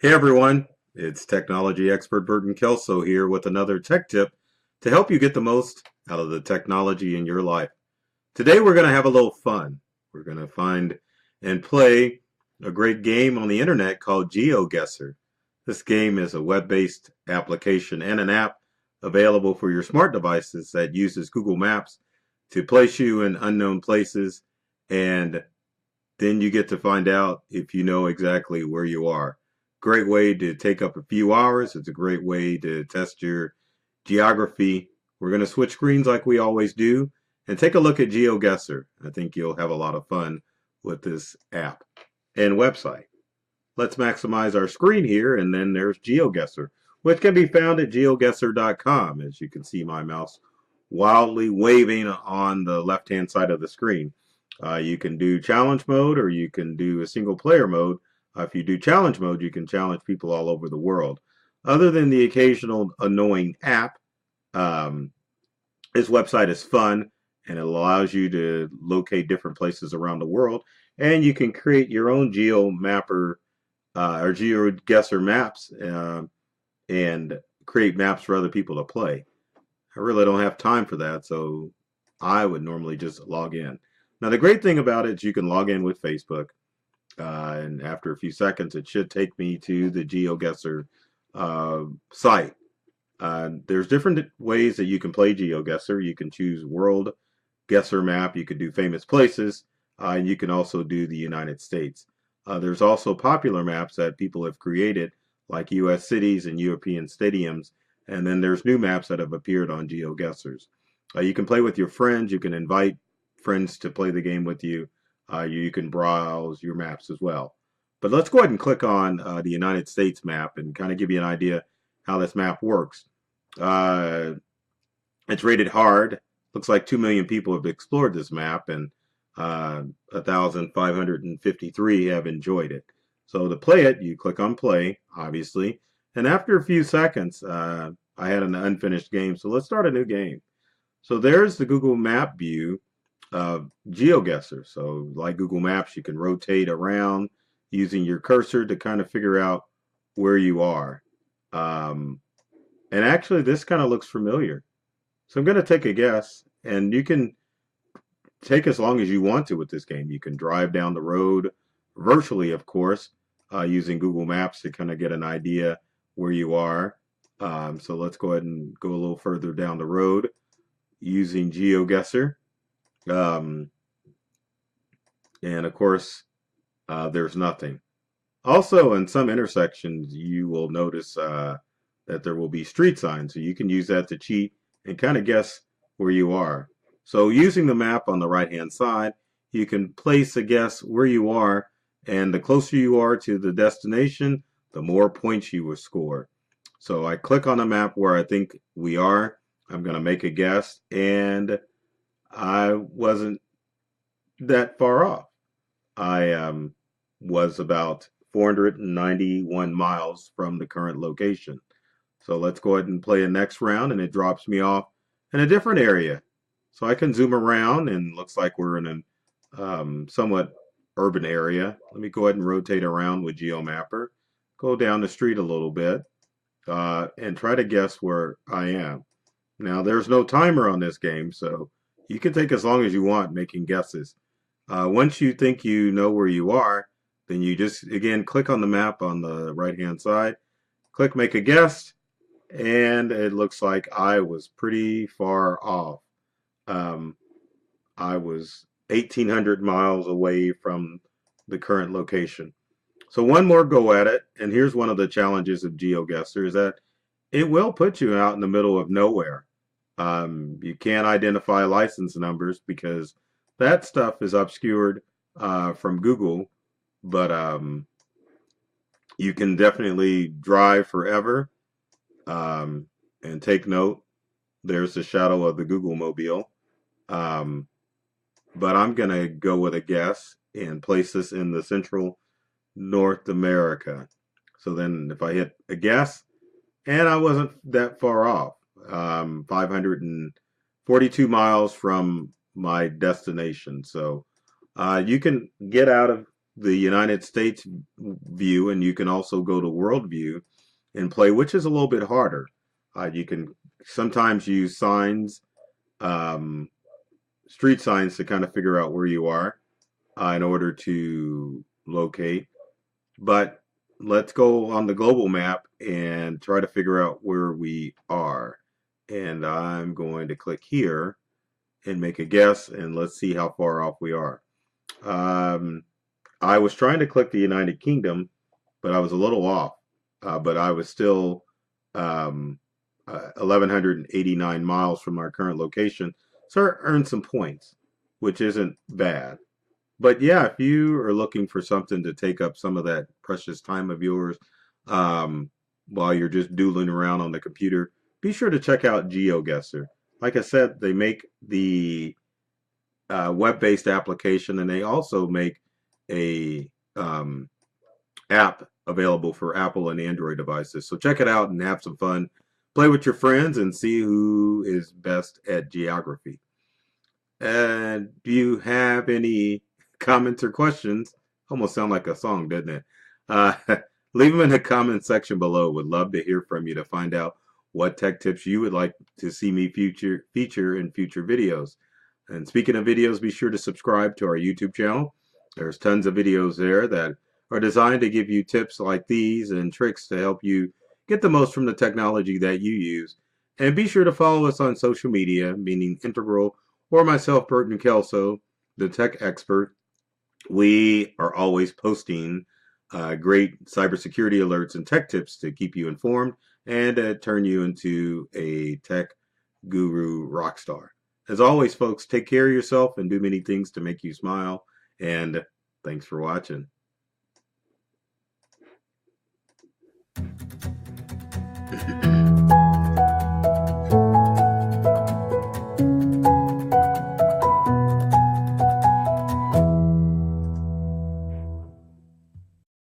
Hey everyone, it's technology expert Burton Kelso here with another tech tip to help you get the most out of the technology in your life. Today we're going to have a little fun. We're going to find and play a great game on the internet called GeoGuessr. This game is a web-based application and an app available for your smart devices that uses Google Maps to place you in unknown places, and then you get to find out if you know exactly where you are. Great way to take up a few hours. It's a great way to test your geography. We're going to switch screens like we always do and take a look at GeoGuessr. I think you'll have a lot of fun with this app and website. Let's maximize our screen here, and then there's GeoGuessr, which can be found at geoguessr.com. As you can see my mouse wildly waving on the left-hand side of the screen. You can do challenge mode, or you can do a single player mode. If you do challenge mode, you can challenge people all over the world. Other than the occasional annoying app, this website is fun, and it allows you to locate different places around the world. And you can create your own GeoMapper or GeoGuessr maps and create maps for other people to play. I really don't have time for that, so I would normally just log in. Now, the great thing about it is you can log in with Facebook, and after a few seconds, it should take me to the GeoGuessr site. There's different ways that you can play GeoGuessr. You can choose World Guesser Map. You can do famous places, and you can also do the United States. There's also popular maps that people have created, like U.S. cities and European stadiums. And then there's new maps that have appeared on GeoGuessrs. You can play with your friends. You can invite friends to play the game with you. You can browse your maps as well. But let's go ahead and click on the United States map and kind of give you an idea how this map works. It's rated hard. Looks like 2 million people have explored this map, and 1,553 have enjoyed it. So to play it, you click on play, obviously. And after a few seconds, I had an unfinished game, so let's start a new game. So there's the Google Map view of GeoGuessr. So like Google Maps, you can rotate around using your cursor to kind of figure out where you are. And actually, this kind of looks familiar. So I'm going to take a guess, and you can take as long as you want to with this game. You can drive down the road virtually, of course, using Google Maps to kind of get an idea where you are. So let's go ahead and go a little further down the road using GeoGuessr. And of course, there's nothing. Also, in some intersections, you will notice that there will be street signs. So you can use that to cheat and kind of guess where you are. So using the map on the right-hand side, you can place a guess where you are, and the closer you are to the destination, the more points you will score. So I click on the map where I think we are. I'm going to make a guess, and I wasn't that far off. I was about 491 miles from the current location. So let's go ahead and play a next round, and it drops me off in a different area. So I can zoom around, and looks like we're in a somewhat urban area. Let me go ahead and rotate around with GeoMapper. Go down the street a little bit and try to guess where I am. Now, there's no timer on this game, so you can take as long as you want making guesses. Once you think you know where you are, then you just, again, click on the map on the right-hand side, click Make a Guess, and it looks like I was pretty far off. I was 1,800 miles away from the current location. So one more go at it, and here's one of the challenges of GeoGuessr, is that it will put you out in the middle of nowhere. You can't identify license numbers because that stuff is obscured from Google, but you can definitely drive forever. And take note, there's the shadow of the Google mobile. But I'm going to go with a guess and place this in the central North America. So then if I hit a guess, and I wasn't that far off, 542 miles from my destination. So you can get out of the United States view, and you can also go to world view and play, which is a little bit harder. You can sometimes use signs, um, street signs, to kind of figure out where you are in order to locate. But let's go on the global map and try to figure out where we are. And I'm going to click here and make a guess, and let's see how far off we are. Um, I was trying to click the United Kingdom, but I was a little off. But I was still 1,189 miles from our current location, so I earned some points, which isn't bad. But yeah, if you are looking for something to take up some of that precious time of yours um, while you're just doodling around on the computer, be sure to check out GeoGuessr. Like I said, they make the web-based application, and they also make a app available for Apple and Android devices. So check it out and have some fun. Play with your friends and see who is best at geography. And do you have any comments or questions? Almost sound like a song, doesn't it? Uh, leave them in the comment section below. Would love to hear from you to find out what tech tips you would like to see me feature in future videos. And speaking of videos, be sure to subscribe to our YouTube channel. There's tons of videos there that are designed to give you tips like these and tricks to help you get the most from the technology that you use. And be sure to follow us on social media, meaning Integral or myself, Burton Kelso, the tech expert. We are always posting great cybersecurity alerts and tech tips to keep you informed and turn you into a tech guru rock star. As always, folks, take care of yourself and do many things to make you smile. And thanks for watching.